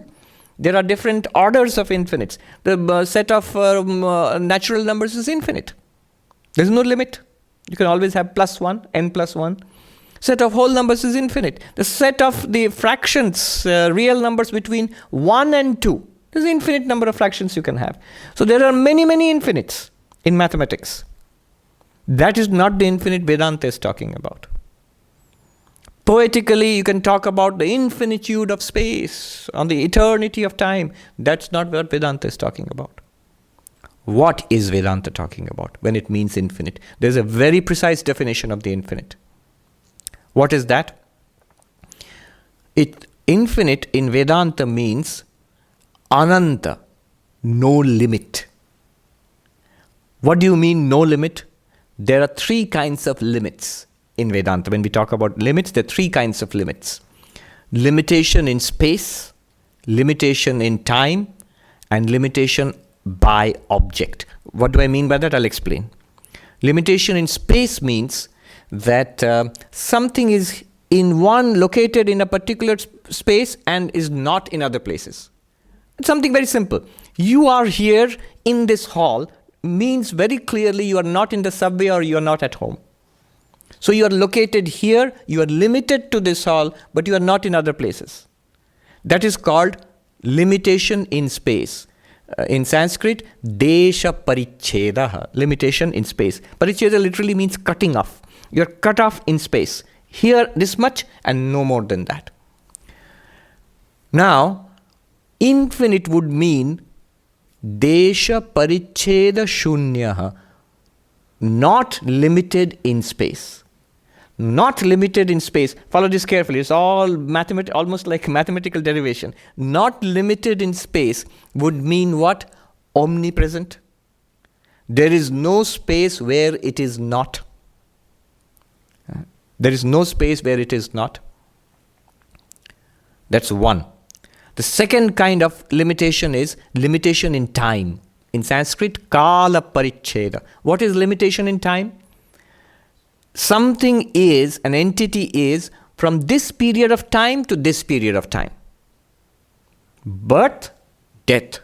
There are different orders of infinites. The set of natural numbers is infinite. There's no limit. You can always have plus 1, n plus 1. Set of whole numbers is infinite. The set of the fractions, real numbers between 1 and 2, there's an infinite number of fractions you can have. So there are many, many infinites in mathematics. That is not the infinite Vedanta is talking about. Poetically, you can talk about the infinitude of space, on the eternity of time. That's not what Vedanta is talking about. What is Vedanta talking about when it means infinite? There's a very precise definition of the infinite. What is that? Infinite in Vedanta means ananta, no limit. What do you mean no limit? There are three kinds of limits in Vedanta. When we talk about limits, there are three kinds of limits. Limitation in space, limitation in time, and limitation by object. What do I mean by that? I'll explain. Limitation in space means that something is located in a particular space and is not in other places. It's something very simple. You are here in this hall means very clearly you are not in the subway or you are not at home. So you are located here, you are limited to this hall, but you are not in other places. That is called limitation in space. In Sanskrit, desha parichedaha, limitation in space. Paricheda literally means cutting off. You are cut off in space. Here this much and no more than that. Now, infinite would mean desha paricheda shunyaha, not limited in space. Not limited in space. Follow this carefully. It's all almost like mathematical derivation. Not limited in space would mean what? Omnipresent. There is no space where it is not. There is no space where it is not. That's one. The second kind of limitation is limitation in time. In Sanskrit, kala paricheda. What is limitation in time? Something is, an entity is, from this period of time to this period of time. Birth, death.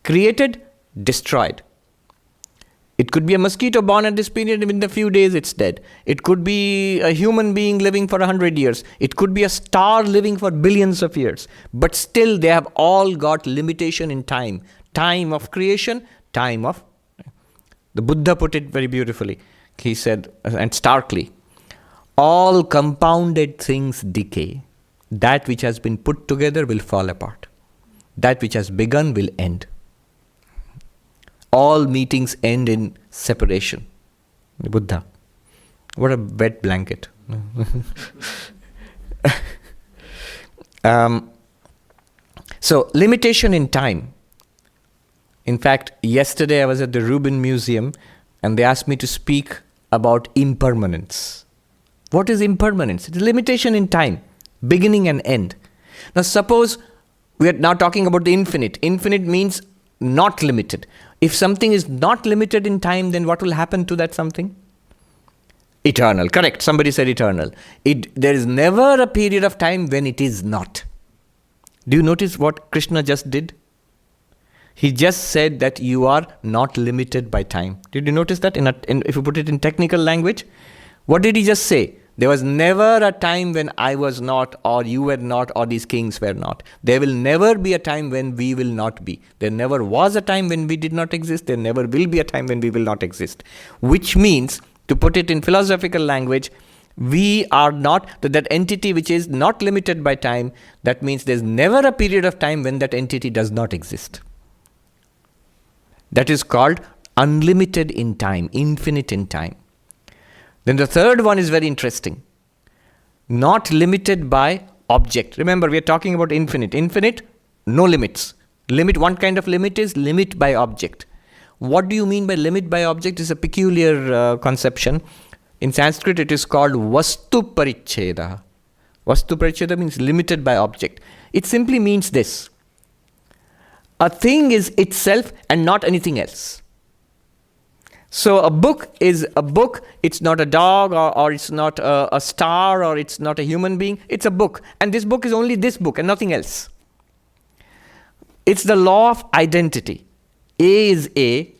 Created, destroyed. It could be a mosquito born at this period, in a few days it's dead. It could be a human being living for 100 years. It could be a star living for billions of years. But still they have all got limitation in time. Time of creation, time of... The Buddha put it very beautifully. He said, and starkly, all compounded things decay. That which has been put together will fall apart. That which has begun will end. All meetings end in separation. The Buddha. What a wet blanket. So, limitation in time. In fact, yesterday I was at the Rubin Museum and they asked me to speak about impermanence. What is impermanence? It is limitation in time, beginning and end. Now suppose we are now talking about the infinite. Infinite means not limited. If something is not limited in time, then what will happen to that something? Eternal. Correct. Somebody said eternal. There is never a period of time when it is not. Do you notice what Krishna just did? He just said that you are not limited by time. Did you notice that? If you put it in technical language, what did he just say? There was never a time when I was not, or you were not, or these kings were not. There will never be a time when we will not be. There never was a time when we did not exist. There never will be a time when we will not exist. Which means, to put it in philosophical language, we are not, that entity which is not limited by time, that means there's never a period of time when that entity does not exist. That is called unlimited in time, infinite in time. Then the third one is very interesting. Not limited by object. Remember, we are talking about infinite. Infinite, no limits. One kind of limit is limit by object. What do you mean by limit by object? Is a peculiar conception. In Sanskrit, it is called vastu paricheda. Vastu paricheda means limited by object. It simply means this. A thing is itself and not anything else. So a book is a book. It's not a dog, or it's not a star, or it's not a human being. It's a book. And this book is only this book and nothing else. It's the law of identity. A is A,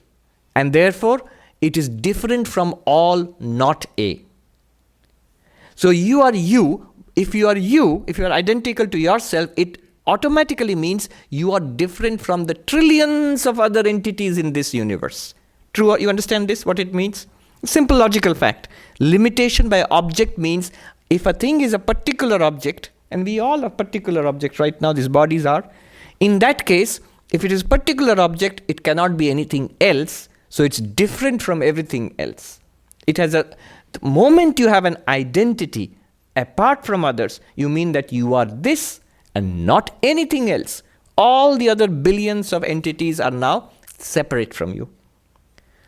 and therefore it is different from all not A. So you are you. If you are you, if you are identical to yourself, it automatically means you are different from the trillions of other entities in this universe. True, you understand this, what it means? Simple logical fact. Limitation by object means if a thing is a particular object, and we all are particular objects right now, these bodies are, in that case, if it is a particular object, it cannot be anything else, so it's different from everything else. It has the moment you have an identity apart from others, you mean that you are this and not anything else. All the other billions of entities are now separate from you.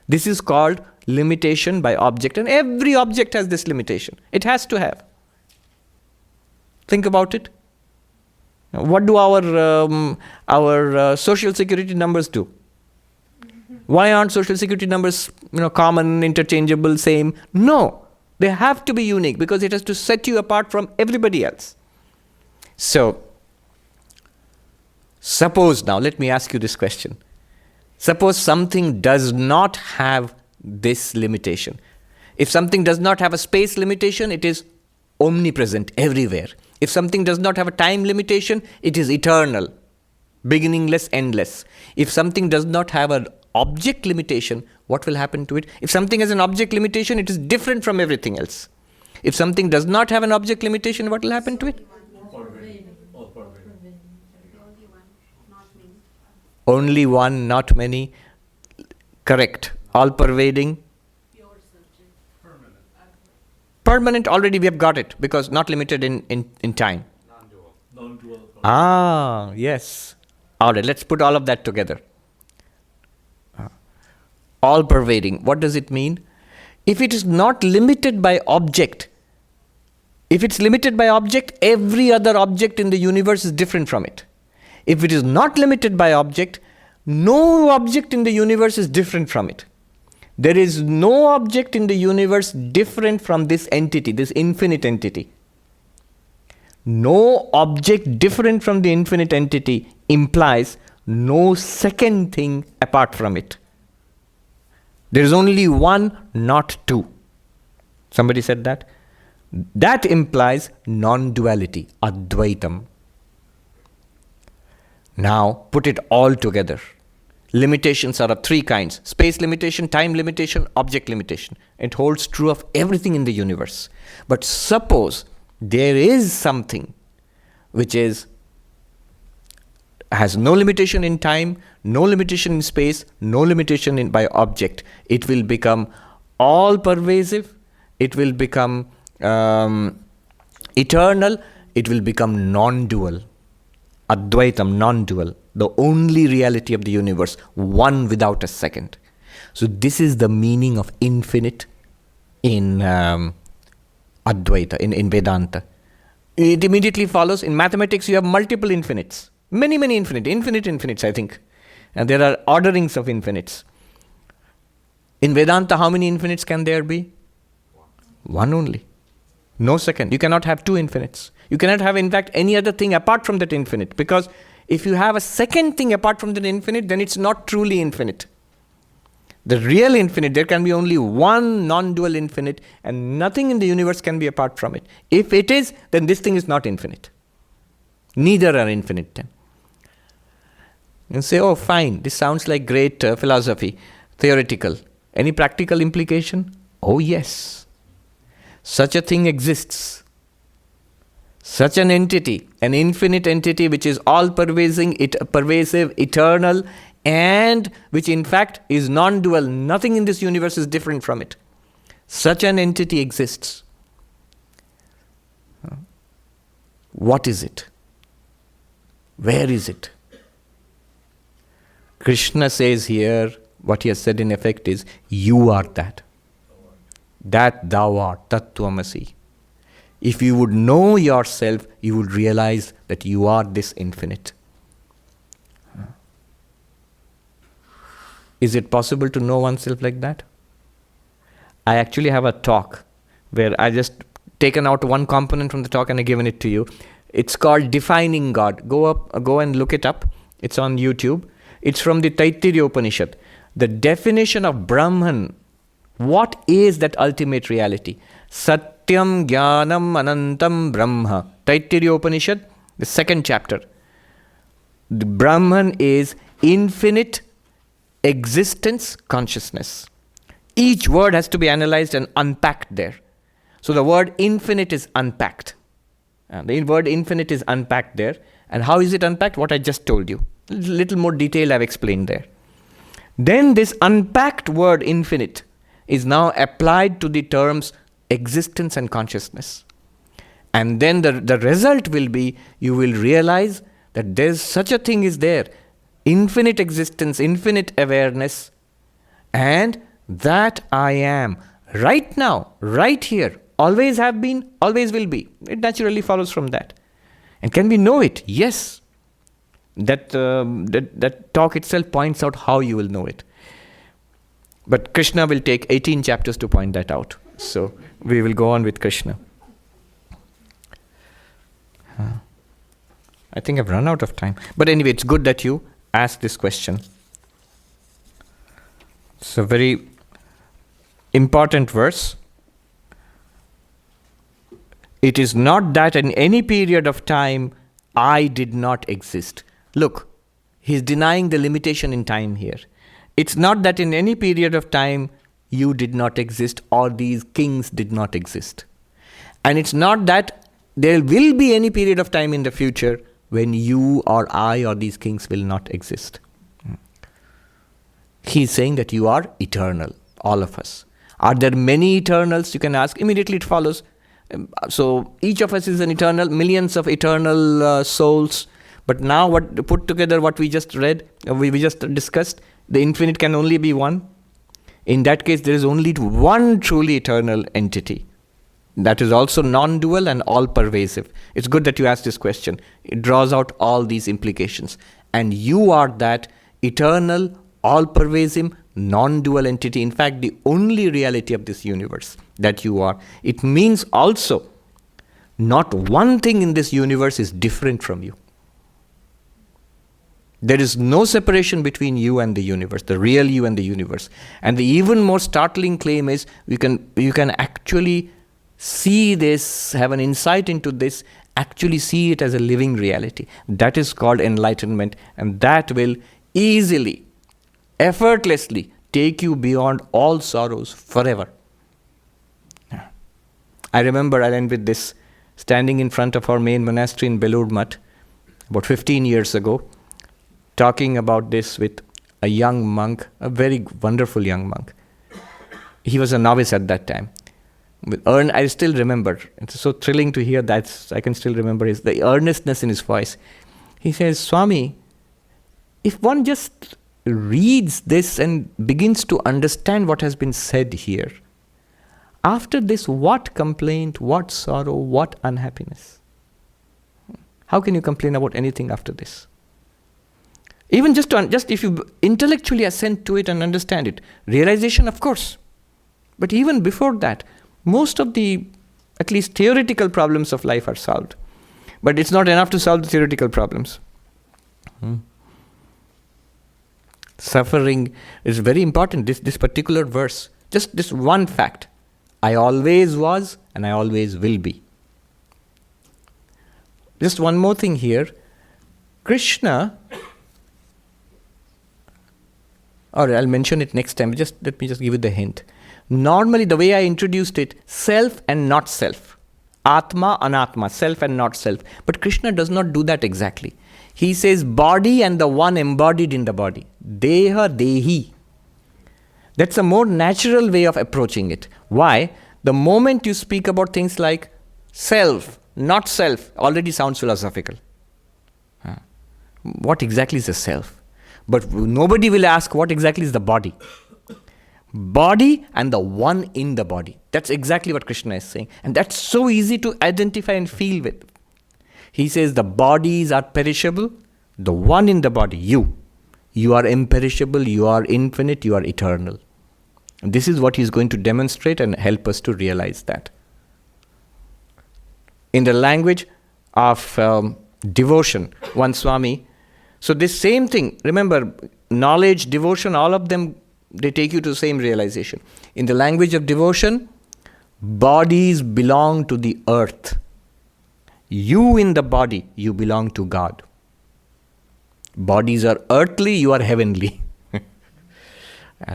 This is called limitation by object, and every object has this limitation. It has to have. Think about it. What do our social security numbers do? Why aren't social security numbers common, interchangeable, same? No, they have to be unique because it has to set you apart from everybody else. So, suppose now, let me ask you this question. Suppose something does not have this limitation. If something does not have a space limitation, it is omnipresent everywhere. If something does not have a time limitation, it is eternal, beginningless, endless. If something does not have an object limitation, what will happen to it? If something has an object limitation, it is different from everything else. If something does not have an object limitation, what will happen to it? Only one, not many. Correct. All-pervading. Permanent, already we have got it, because not limited in time. Non-dual. Ah, yes. All right, let's put all of that together. All-pervading. What does it mean? If it is not limited by object, if it's limited by object, every other object in the universe is different from it. If it is not limited by object, no object in the universe is different from it. There is no object in the universe different from this entity, this infinite entity. No object different from the infinite entity implies no second thing apart from it. There is only one, not two. Somebody said that? That implies non-duality, Advaitam. Now, put it all together. Limitations are of three kinds: space limitation, time limitation, object limitation. It holds true of everything in the universe. But suppose there is something which has no limitation in time, no limitation in space, no limitation by object. It will become all-pervasive, it will become eternal, it will become non-dual. Advaitam, non-dual, the only reality of the universe, one without a second. So this is the meaning of infinite in Advaita, in Vedanta. It immediately follows, in mathematics you have multiple infinites, many infinites I think. And there are orderings of infinites. In Vedanta, how many infinites can there be? One only. No second. You cannot have two infinites. You cannot have, in fact, any other thing apart from that infinite. Because if you have a second thing apart from that infinite, then it's not truly infinite. The real infinite, there can be only one non-dual infinite, and nothing in the universe can be apart from it. If it is, then this thing is not infinite. Neither are infinite then. You say, oh fine, this sounds like great philosophy, theoretical. Any practical implication? Oh yes. Such a thing exists. Such an entity, an infinite entity which is all-pervasive, eternal, and which in fact is non-dual. Nothing in this universe is different from it. Such an entity exists. What is it? Where is it? Krishna says here, what he has said in effect is, you are that. That thou art, Tattvamasi. If you would know yourself, you would realize that you are this infinite. Is it possible to know oneself like that? I actually have a talk where I just taken out one component from the talk and I given it to you. It's called Defining God. Go and look it up. It's on YouTube. It's from the Taittiriya Upanishad. The definition of Brahman. What is that ultimate reality? Satyam Jnanam Anantam Brahma. Taittiriya Upanishad, the second chapter. The Brahman is infinite existence consciousness. Each word has to be analyzed and unpacked there. So the word infinite is unpacked. The word infinite is unpacked there. And how is it unpacked? What I just told you. A little more detail I've explained there. Then this unpacked word infinite is now applied to the terms existence and consciousness. And then the result will be, you will realize that there's such a thing is there. Infinite existence, infinite awareness. And that I am. Right now, right here. Always have been, always will be. It naturally follows from that. And can we know it? Yes. That talk itself points out how you will know it. But Krishna will take 18 chapters to point that out. So we will go on with Krishna. I think I've run out of time. But anyway, it's good that you asked this question. It's a very important verse. It is not that in any period of time I did not exist. Look, he's denying the limitation in time here. It's not that in any period of time you did not exist or these kings did not exist. And it's not that there will be any period of time in the future when you or I or these kings will not exist. He's saying that you are eternal, all of us. Are there many eternals? You can ask. Immediately it follows. So each of us is an eternal, millions of eternal souls. But now what put together what we just read, we just discussed, the infinite can only be one. In that case, there is only one truly eternal entity. That is also non-dual and all-pervasive. It's good that you asked this question. It draws out all these implications. And you are that eternal, all-pervasive, non-dual entity. In fact, the only reality of this universe that you are. It means also, not one thing in this universe is different from you. There is no separation between you and the universe, the real you and the universe. And the even more startling claim is, you can actually see this, have an insight into this, actually see it as a living reality. That is called enlightenment, and that will easily, effortlessly take you beyond all sorrows forever. I remember, I'll end with this, standing in front of our main monastery in Belur Mutt about 15 years ago, talking about this with a young monk, a very wonderful young monk. He was a novice at that time. I still remember. It's so thrilling to hear that. I can still remember the earnestness in his voice. He says, Swami, if one just reads this and begins to understand what has been said here, after this, what complaint, what sorrow, what unhappiness? How can you complain about anything after this? Even just if you intellectually assent to it and understand it, realization, of course. But even before that, most of the, at least theoretical problems of life are solved. But it's not enough to solve the theoretical problems. Suffering is very important. This particular verse, just this one fact. I always was and I always will be. Just one more thing here. Krishna, or I'll mention it next time. Let me just give you the hint. Normally, the way I introduced it, self and not self. Atma, anatma, self and not self. But Krishna does not do that exactly. He says body and the one embodied in the body. Deha, dehi. That's a more natural way of approaching it. Why? The moment you speak about things like self, not self, already sounds philosophical. What exactly is the self? But nobody will ask what exactly is the body. Body and the one in the body. That's exactly what Krishna is saying. And that's so easy to identify and feel with. He says the bodies are perishable. The one in the body, you. You are imperishable, you are infinite, you are eternal. This is what he is going to demonstrate and help us to realize that. In the language of devotion, one Swami, so this same thing, remember, knowledge, devotion, all of them, they take you to the same realization. In the language of devotion, bodies belong to the earth. You in the body, you belong to God. Bodies are earthly, you are heavenly.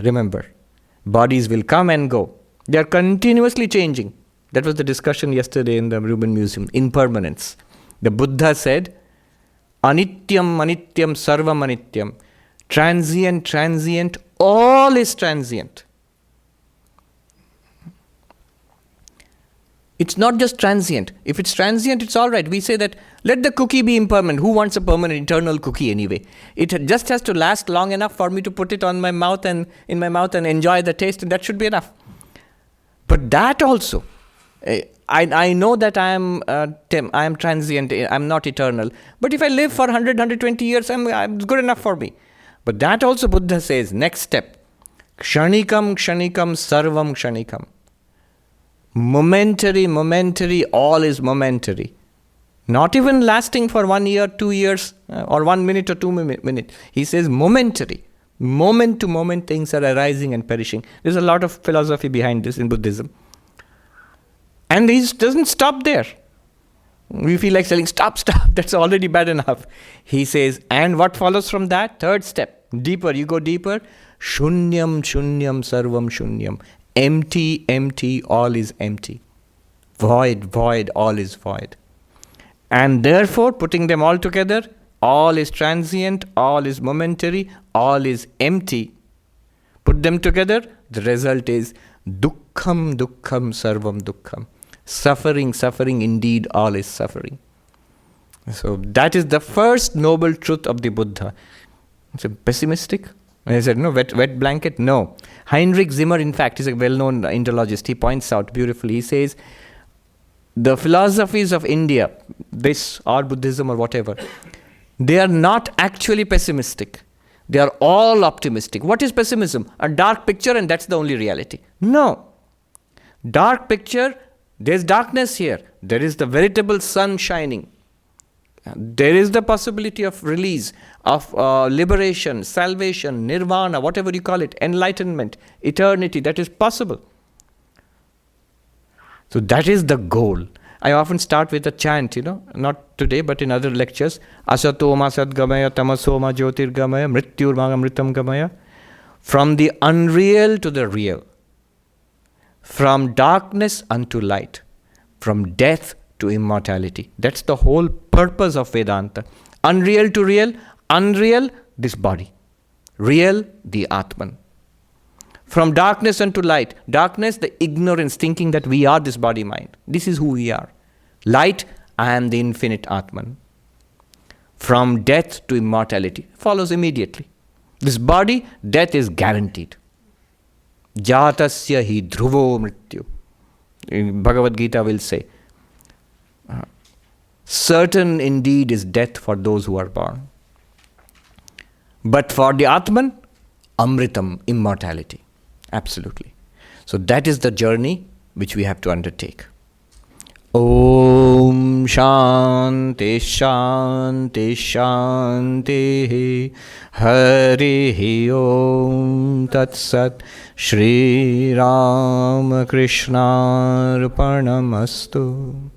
Remember, bodies will come and go. They are continuously changing. That was the discussion yesterday in the Rubin Museum. Impermanence. The Buddha said, Anityam, anityam, sarvam anityam. Transient, transient, all is transient. It's not just transient. If it's transient, it's all right. We say that, let the cookie be impermanent. Who wants a permanent eternal cookie anyway? It just has to last long enough for me to put it on my mouth and in my mouth and enjoy the taste, and that should be enough. But that also, I know that I am transient, I'm not eternal. But if I live for 100, 120 years, it's good enough for me. But that also Buddha says, next step, kshanikam, kshanikam, sarvam kshanikam. Momentary, all is momentary. Not even lasting for 1 year, 2 years, or 1 minute or 2 minutes. He says momentary. Moment to moment things are arising and perishing. There's a lot of philosophy behind this in Buddhism. And he doesn't stop there. We feel like saying, stop, that's already bad enough. He says, and what follows from that? Third step, deeper, you go deeper. Shunyam, shunyam, sarvam shunyam. Empty, all is empty. Void, all is void. And therefore, putting them all together, all is transient, all is momentary, all is empty. Put them together, the result is dukkham, sarvam dukkham. Suffering, indeed, all is suffering. So that is the first noble truth of the Buddha. It's pessimistic. And I said, no, wet blanket? No. Heinrich Zimmer, in fact, is a well-known Indologist. He points out beautifully. He says, the philosophies of India, this or Buddhism or whatever, they are not actually pessimistic. They are all optimistic. What is pessimism? A dark picture and that's the only reality. No. Dark picture, there's darkness here. There is the veritable sun shining. There is the possibility of release, of liberation, salvation, nirvana, whatever you call it, enlightenment, eternity, that is possible. So that is the goal. I often start with a chant, not today, but in other lectures. Asatoma sadgamaya, tamasoma jyotirgamaya, mrityurmagam gamaya. From the unreal to the real. From darkness unto light. From death to immortality. That's the whole purpose of Vedanta. Unreal to real. Unreal, this body. Real, the Atman. From darkness unto light. Darkness, the ignorance, thinking that we are this body-mind. This is who we are. Light, I am the infinite Atman. From death to immortality. Follows immediately. This body, death is guaranteed. Jatasya hi dhruvo mrityu. In Bhagavad Gita will say, certain indeed is death for those who are born. But for the Atman, Amritam, immortality. Absolutely. So that is the journey which we have to undertake. Om Shanti Shanti Shanti Hari Om Tat Sat Shri Ram Krishna Arpanamastu.